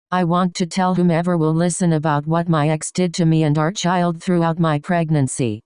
I want to tell whomever will listen about what my ex did to me and our child throughout my pregnancy.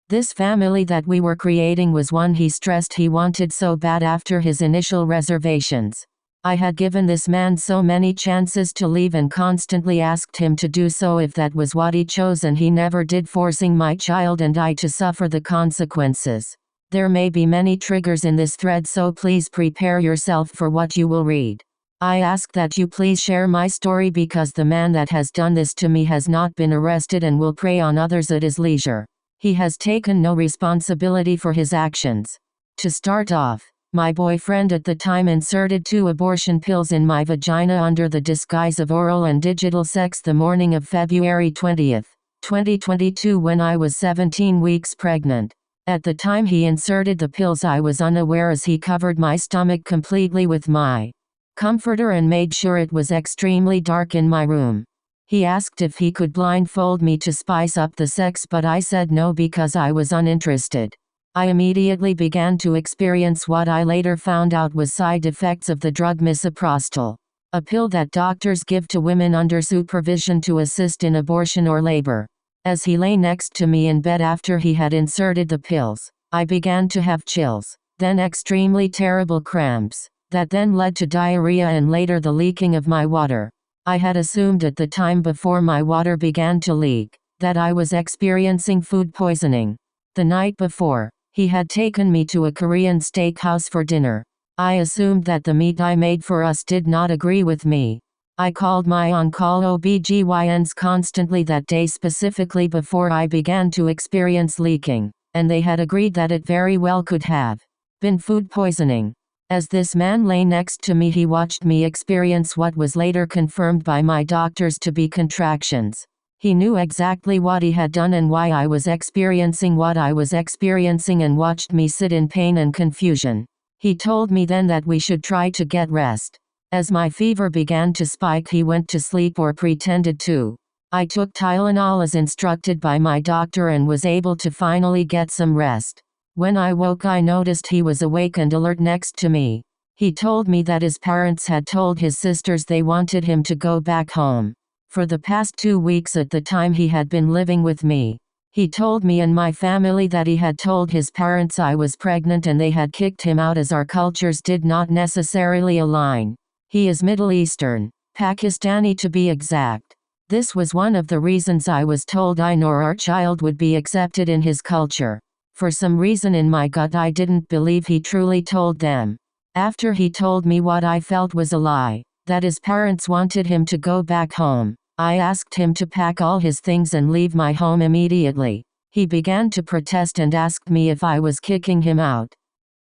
This family that we were creating was one he stressed he wanted so bad after his initial reservations. I had given this man so many chances to leave and constantly asked him to do so if that was what he chose, and he never did, forcing my child and I to suffer the consequences. There may be many triggers in this thread, so please prepare yourself for what you will read. I ask that you please share my story because the man that has done this to me has not been arrested and will prey on others at his leisure. He has taken no responsibility for his actions. To start off, my boyfriend at the time inserted 2 abortion pills in my vagina under the disguise of oral and digital sex the morning of February 20, 2022, when I was 17 weeks pregnant. At the time he inserted the pills, I was unaware, as he covered my stomach completely with my comforter and made sure it was extremely dark in my room. He asked if he could blindfold me to spice up the sex, but I said no because I was uninterested. I immediately began to experience what I later found out was side effects of the drug misoprostol, a pill that doctors give to women under supervision to assist in abortion or labor. As he lay next to me in bed after he had inserted the pills, I began to have chills, then extremely terrible cramps, that then led to diarrhea and later the leaking of my water. I had assumed at the time, before my water began to leak, that I was experiencing food poisoning. The night before, he had taken me to a Korean steakhouse for dinner. I assumed that the meat I made for us did not agree with me. I called my on-call OBGYNs constantly that day, specifically before I began to experience leaking, and they had agreed that it very well could have been food poisoning. As this man lay next to me, he watched me experience what was later confirmed by my doctors to be contractions. He knew exactly what he had done and why I was experiencing what I was experiencing, and watched me sit in pain and confusion. He told me then that we should try to get rest. As my fever began to spike, he went to sleep, or pretended to. I took Tylenol as instructed by my doctor and was able to finally get some rest. When I woke, I noticed he was awake and alert next to me. He told me that his parents had told his sisters they wanted him to go back home. For the past 2 weeks at the time he had been living with me. He told me and my family that he had told his parents I was pregnant and they had kicked him out as our cultures did not necessarily align. He is Middle Eastern, Pakistani to be exact. This was one of the reasons I was told I nor our child would be accepted in his culture. For some reason in my gut I didn't believe he truly told them. After he told me what I felt was a lie, that his parents wanted him to go back home, I asked him to pack all his things and leave my home immediately. He began to protest and asked me if I was kicking him out.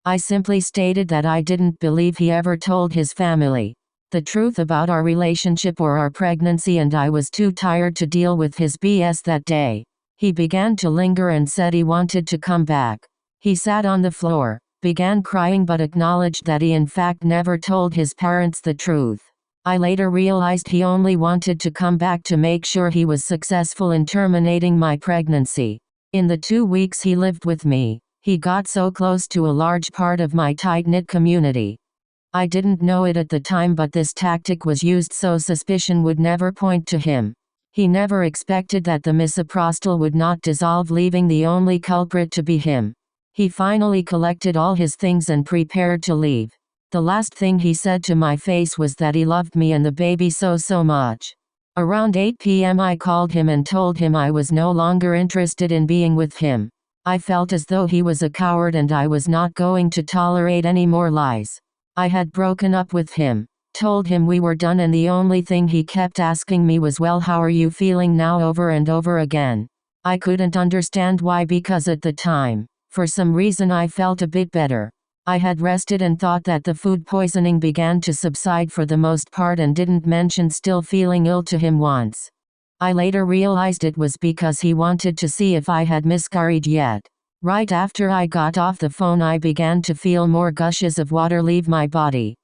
I simply stated that I didn't believe he ever told his family the truth about our relationship or our pregnancy, and I was too tired to deal with his BS that day. He began to linger and said he wanted to come back. He sat on the floor, began crying, but acknowledged that he in fact never told his parents the truth. I later realized he only wanted to come back to make sure he was successful in terminating my pregnancy. In the 2 weeks he lived with me, he got so close to a large part of my tight-knit community. I didn't know it at the time, but this tactic was used so suspicion would never point to him. He never expected that the misoprostol would not dissolve, leaving the only culprit to be him. He finally collected all his things and prepared to leave. The last thing he said to my face was that he loved me and the baby so much. Around 8 p.m. I called him and told him I was no longer interested in being with him. I felt as though he was a coward and I was not going to tolerate any more lies. I had broken up with him, told him we were done, and the only thing he kept asking me was, "Well, how are you feeling now?" over and over again. I couldn't understand why, because at the time, for some reason I felt a bit better. I had rested and thought that the food poisoning began to subside for the most part, and didn't mention still feeling ill to him once. I later realized it was because he wanted to see if I had miscarried yet. Right after I got off the phone, I began to feel more gushes of water leave my body.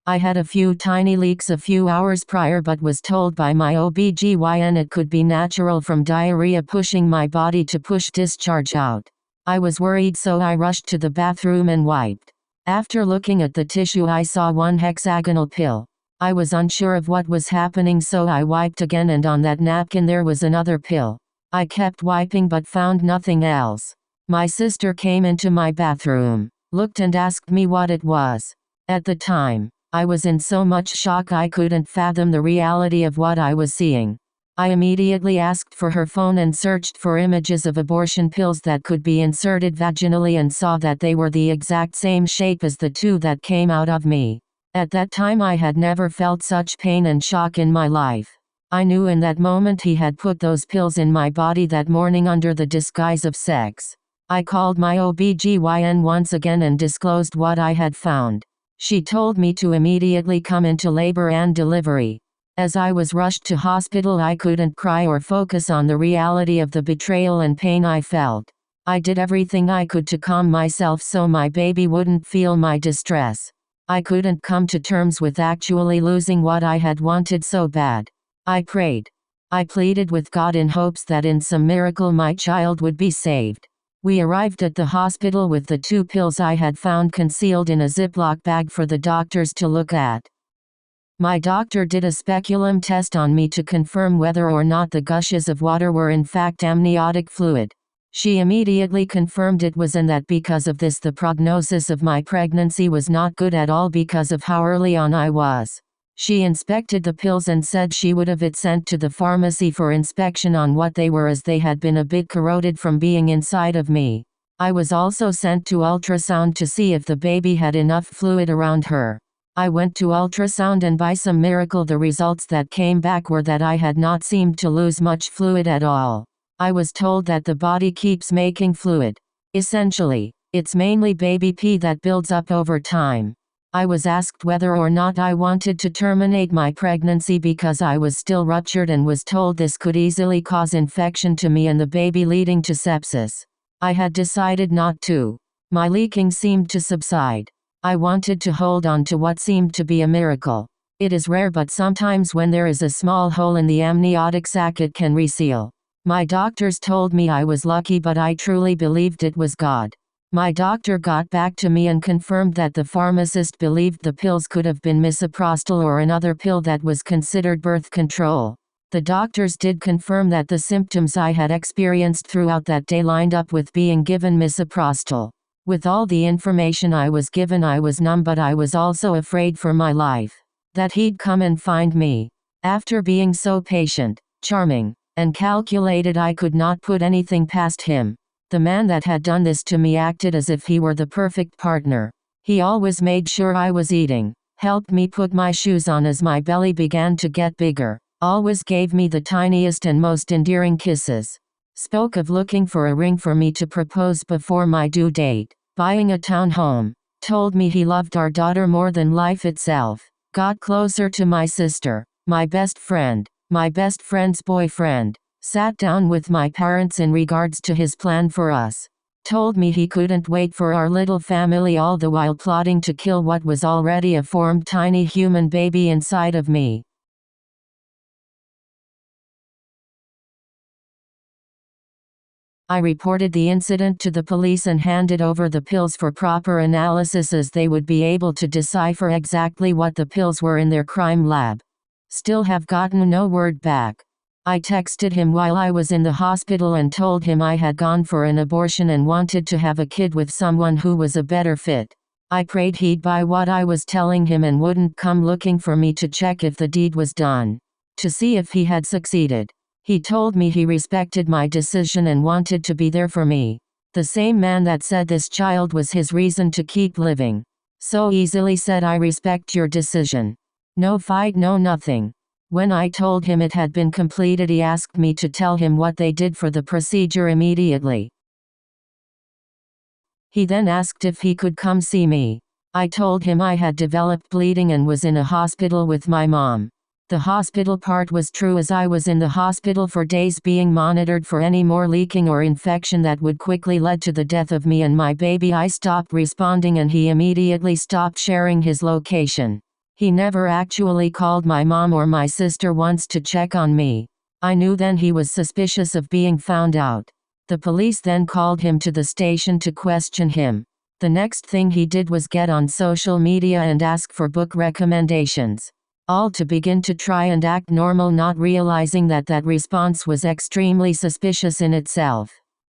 I had a few tiny leaks a few hours prior, but was told by my OBGYN it could be natural from diarrhea pushing my body to push discharge out. I was worried, so I rushed to the bathroom and wiped. After looking at the tissue, I saw one hexagonal pill. I was unsure of what was happening, so I wiped again, and on that napkin there was another pill. I kept wiping but found nothing else. My sister came into my bathroom, looked and asked me what it was. At the time, I was in so much shock I couldn't fathom the reality of what I was seeing. I immediately asked for her phone and searched for images of abortion pills that could be inserted vaginally and saw that they were the exact same shape as the two that came out of me. At that time I had never felt such pain and shock in my life. I knew in that moment he had put those pills in my body that morning under the disguise of sex. I called my OBGYN once again and disclosed what I had found. She told me to immediately come into labor and delivery. As I was rushed to hospital, I couldn't cry or focus on the reality of the betrayal and pain I felt. I did everything I could to calm myself so my baby wouldn't feel my distress. I couldn't come to terms with actually losing what I had wanted so bad. I prayed. I pleaded with God in hopes that in some miracle my child would be saved. We arrived at the hospital with the 2 pills I had found concealed in a Ziploc bag for the doctors to look at. My doctor did a speculum test on me to confirm whether or not the gushes of water were in fact amniotic fluid. She immediately confirmed it was, and that because of this the prognosis of my pregnancy was not good at all because of how early on I was. She inspected the pills and said she would have it sent to the pharmacy for inspection on what they were, as they had been a bit corroded from being inside of me. I was also sent to ultrasound to see if the baby had enough fluid around her. I went to ultrasound and by some miracle the results that came back were that I had not seemed to lose much fluid at all. I was told that the body keeps making fluid. Essentially, it's mainly baby pee that builds up over time. I was asked whether or not I wanted to terminate my pregnancy because I was still ruptured and was told this could easily cause infection to me and the baby, leading to sepsis. I had decided not to. My leaking seemed to subside. I wanted to hold on to what seemed to be a miracle. It is rare, but sometimes when there is a small hole in the amniotic sac it can reseal. My doctors told me I was lucky, but I truly believed it was God. My doctor got back to me and confirmed that the pharmacist believed the pills could have been misoprostol or another pill that was considered birth control. The doctors did confirm that the symptoms I had experienced throughout that day lined up with being given misoprostol. With all the information I was given, I was numb, but I was also afraid for my life. That he'd come and find me. After being so patient, charming, and calculated, I could not put anything past him. The man that had done this to me acted as if he were the perfect partner. He always made sure I was eating, helped me put my shoes on as my belly began to get bigger, always gave me the tiniest and most endearing kisses. Spoke of looking for a ring for me to propose before my due date, buying a townhome, told me he loved our daughter more than life itself, got closer to my sister, my best friend, my best friend's boyfriend, sat down with my parents in regards to his plan for us, told me he couldn't wait for our little family, all the while plotting to kill what was already a formed tiny human baby inside of me. I reported the incident to the police and handed over the pills for proper analysis, as they would be able to decipher exactly what the pills were in their crime lab. Still have gotten no word back. I texted him while I was in the hospital and told him I had gone for an abortion and wanted to have a kid with someone who was a better fit. I prayed he'd buy what I was telling him and wouldn't come looking for me to check if the deed was done, to see if he had succeeded. He told me he respected my decision and wanted to be there for me. The same man that said this child was his reason to keep living. So easily said, I respect your decision. No fight, no nothing. When I told him it had been completed, he asked me to tell him what they did for the procedure immediately. He then asked if he could come see me. I told him I had developed bleeding and was in a hospital with my mom. The hospital part was true, as I was in the hospital for days being monitored for any more leaking or infection that would quickly lead to the death of me and my baby. I stopped responding and he immediately stopped sharing his location. He never actually called my mom or my sister once to check on me. I knew then he was suspicious of being found out. The police then called him to the station to question him. The next thing he did was get on social media and ask for book recommendations. all to begin to try and act normal, not realizing that that response was extremely suspicious in itself.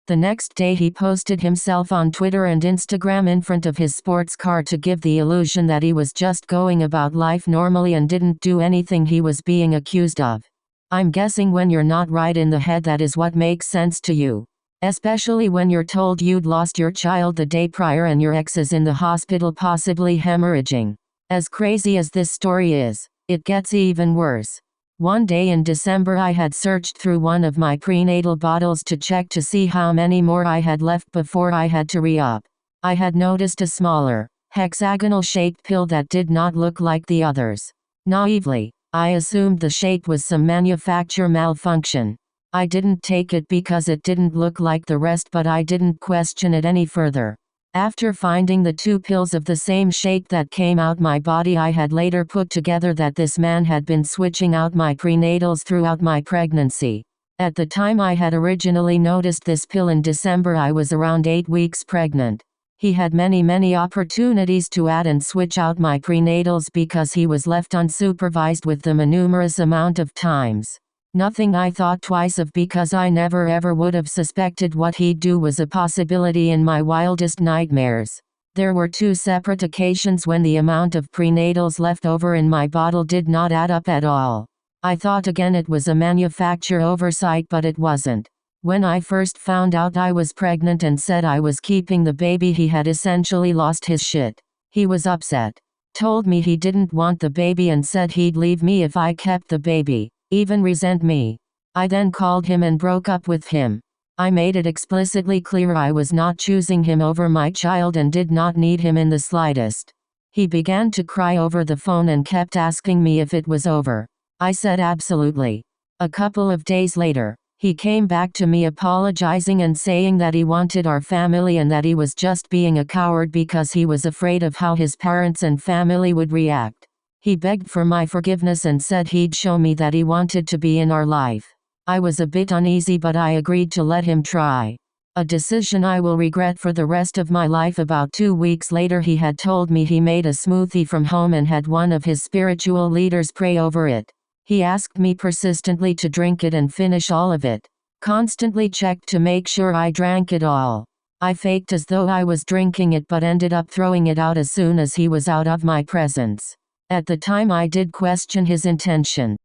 The next day he posted himself on Twitter and Instagram in front of his sports car to give the illusion that he was just going about life normally and didn't do anything he was being accused of. I'm guessing when you're not right in the head, that is what makes sense to you. Especially when you're told you'd lost your child the day prior and your ex is in the hospital possibly hemorrhaging. As crazy as this story is, it gets even worse. One day in December I had searched through one of my prenatal bottles to check to see how many more I had left before I had to re-up. I had noticed a smaller, hexagonal-shaped pill that did not look like the others. Naively, I assumed the shape was some manufacture malfunction. I didn't take it because it didn't look like the rest, but I didn't question it any further. After finding the 2 pills of the same shape that came out my body, I had later put together that this man had been switching out my prenatals throughout my pregnancy. At the time I had originally noticed this pill in December, I was around 8 weeks pregnant. He had many opportunities to add and switch out my prenatals because he was left unsupervised with them a numerous amount of times. Nothing I thought twice of, because I never ever would have suspected what he'd do was a possibility in my wildest nightmares. There were 2 separate occasions when the amount of prenatals left over in my bottle did not add up at all. I thought again it was a manufacturer oversight, but it wasn't. When I first found out I was pregnant and said I was keeping the baby, he had essentially lost his shit. He was upset. Told me he didn't want the baby and said he'd leave me if I kept the baby. Even resent me. I then called him and broke up with him. I made it explicitly clear I was not choosing him over my child and did not need him in the slightest. He began to cry over the phone and kept asking me if it was over. I said absolutely. A couple of days later, he came back to me apologizing and saying that he wanted our family and that he was just being a coward because he was afraid of how his parents and family would react. He begged for my forgiveness and said he'd show me that he wanted to be in our life. I was a bit uneasy, but I agreed to let him try. A decision I will regret for the rest of my life. About 2 weeks later he had told me he made a smoothie from home and had one of his spiritual leaders pray over it. He asked me persistently to drink it and finish all of it. Constantly checked to make sure I drank it all. I faked as though I was drinking it but ended up throwing it out as soon as he was out of my presence. At the time I did question his intention.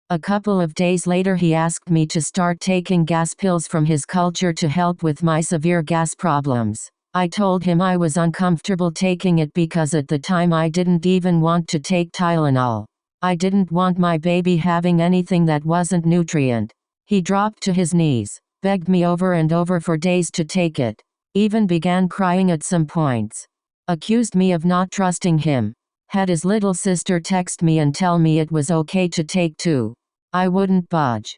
A couple of days later he asked me to start taking gas pills from his culture to help with my severe gas problems. I told him I was uncomfortable taking it because at the time I didn't even want to take Tylenol. I didn't want my baby having anything that wasn't nutrient. He dropped to his knees, begged me over and over for days to take it, even began crying at some points. Accused me of not trusting him. Had his little sister text me and tell me it was okay to take 2. I wouldn't budge.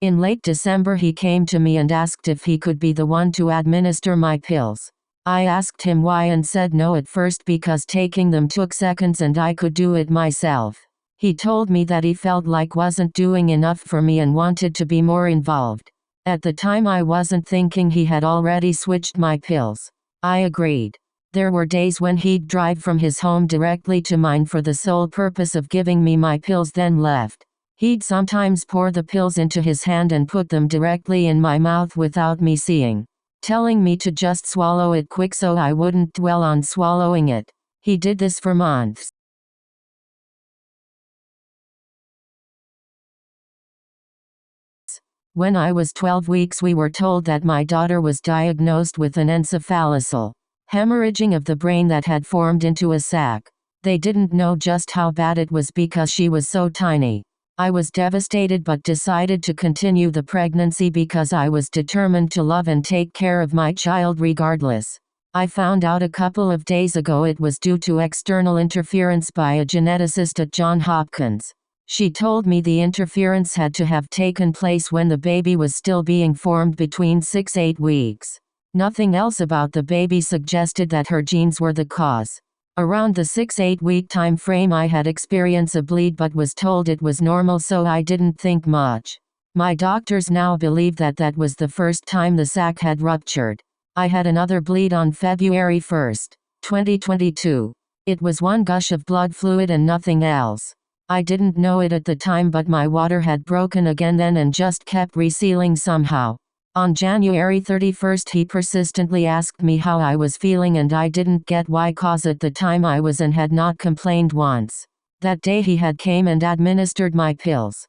In late December he came to me and asked if he could be the one to administer my pills. I asked him why and said no at first because taking them took seconds and I could do it myself. He told me that he felt like wasn't doing enough for me and wanted to be more involved. At the time I wasn't thinking he had already switched my pills. I agreed. There were days when he'd drive from his home directly to mine for the sole purpose of giving me my pills, then left. He'd sometimes pour the pills into his hand and put them directly in my mouth without me seeing, telling me to just swallow it quick so I wouldn't dwell on swallowing it. He did this for months. When I was 12 weeks we were told that my daughter was diagnosed with an encephalocele, hemorrhaging of the brain that had formed into a sac. They didn't know just how bad it was because she was so tiny. I was devastated but decided to continue the pregnancy because I was determined to love and take care of my child regardless. I found out a couple of days ago it was due to external interference by a geneticist at Johns Hopkins. She told me the interference had to have taken place when the baby was still being formed between 6-8 weeks. Nothing else about the baby suggested that her genes were the cause. Around the 6-8 week time frame I had experienced a bleed but was told it was normal, so I didn't think much. My doctors now believe that that was the first time the sac had ruptured. I had another bleed on February 1, 2022. It was one gush of blood fluid and nothing else. I didn't know it at the time, but my water had broken again then and just kept resealing somehow. On January 31 he persistently asked me how I was feeling and I didn't get why, cause at the time I was and had not complained once. That day he had came and administered my pills.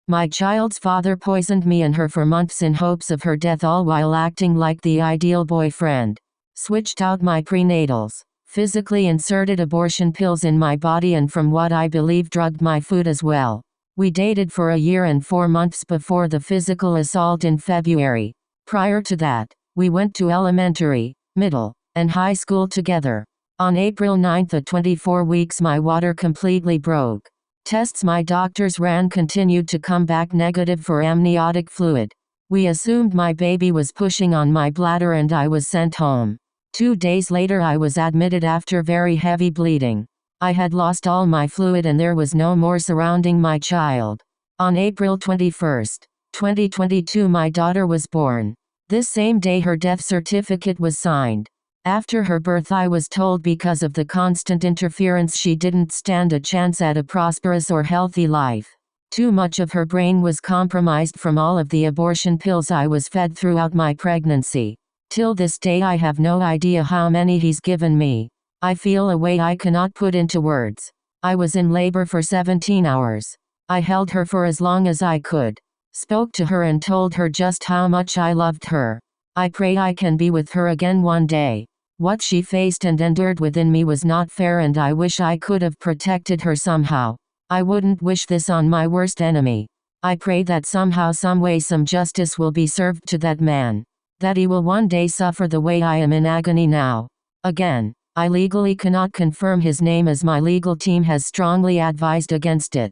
My child's father poisoned me and her for months in hopes of her death, all while acting like the ideal boyfriend. Switched out my prenatals, physically inserted abortion pills in my body, and from what I believe drugged my food as well. We dated for a year and 4 months before the physical assault in February. Prior to that, we went to elementary, middle, and high school together. On April 9 at 24 weeks my water completely broke. Tests my doctors ran continued to come back negative for amniotic fluid. We assumed my baby was pushing on my bladder and I was sent home. 2 days later I was admitted after very heavy bleeding. I had lost all my fluid and there was no more surrounding my child. On April 21, 2022 my daughter was born. This same day her death certificate was signed. After her birth I was told because of the constant interference she didn't stand a chance at a prosperous or healthy life. Too much of her brain was compromised from all of the abortion pills I was fed throughout my pregnancy. Till this day I have no idea how many he's given me. I feel a way I cannot put into words. I was in labor for 17 hours. I held her for as long as I could. Spoke to her and told her just how much I loved her. I pray I can be with her again one day. What she faced and endured within me was not fair and I wish I could have protected her somehow. I wouldn't wish this on my worst enemy. I pray that somehow some way some justice will be served to that man. That he will one day suffer the way I am in agony now. Again, I legally cannot confirm his name as my legal team has strongly advised against it.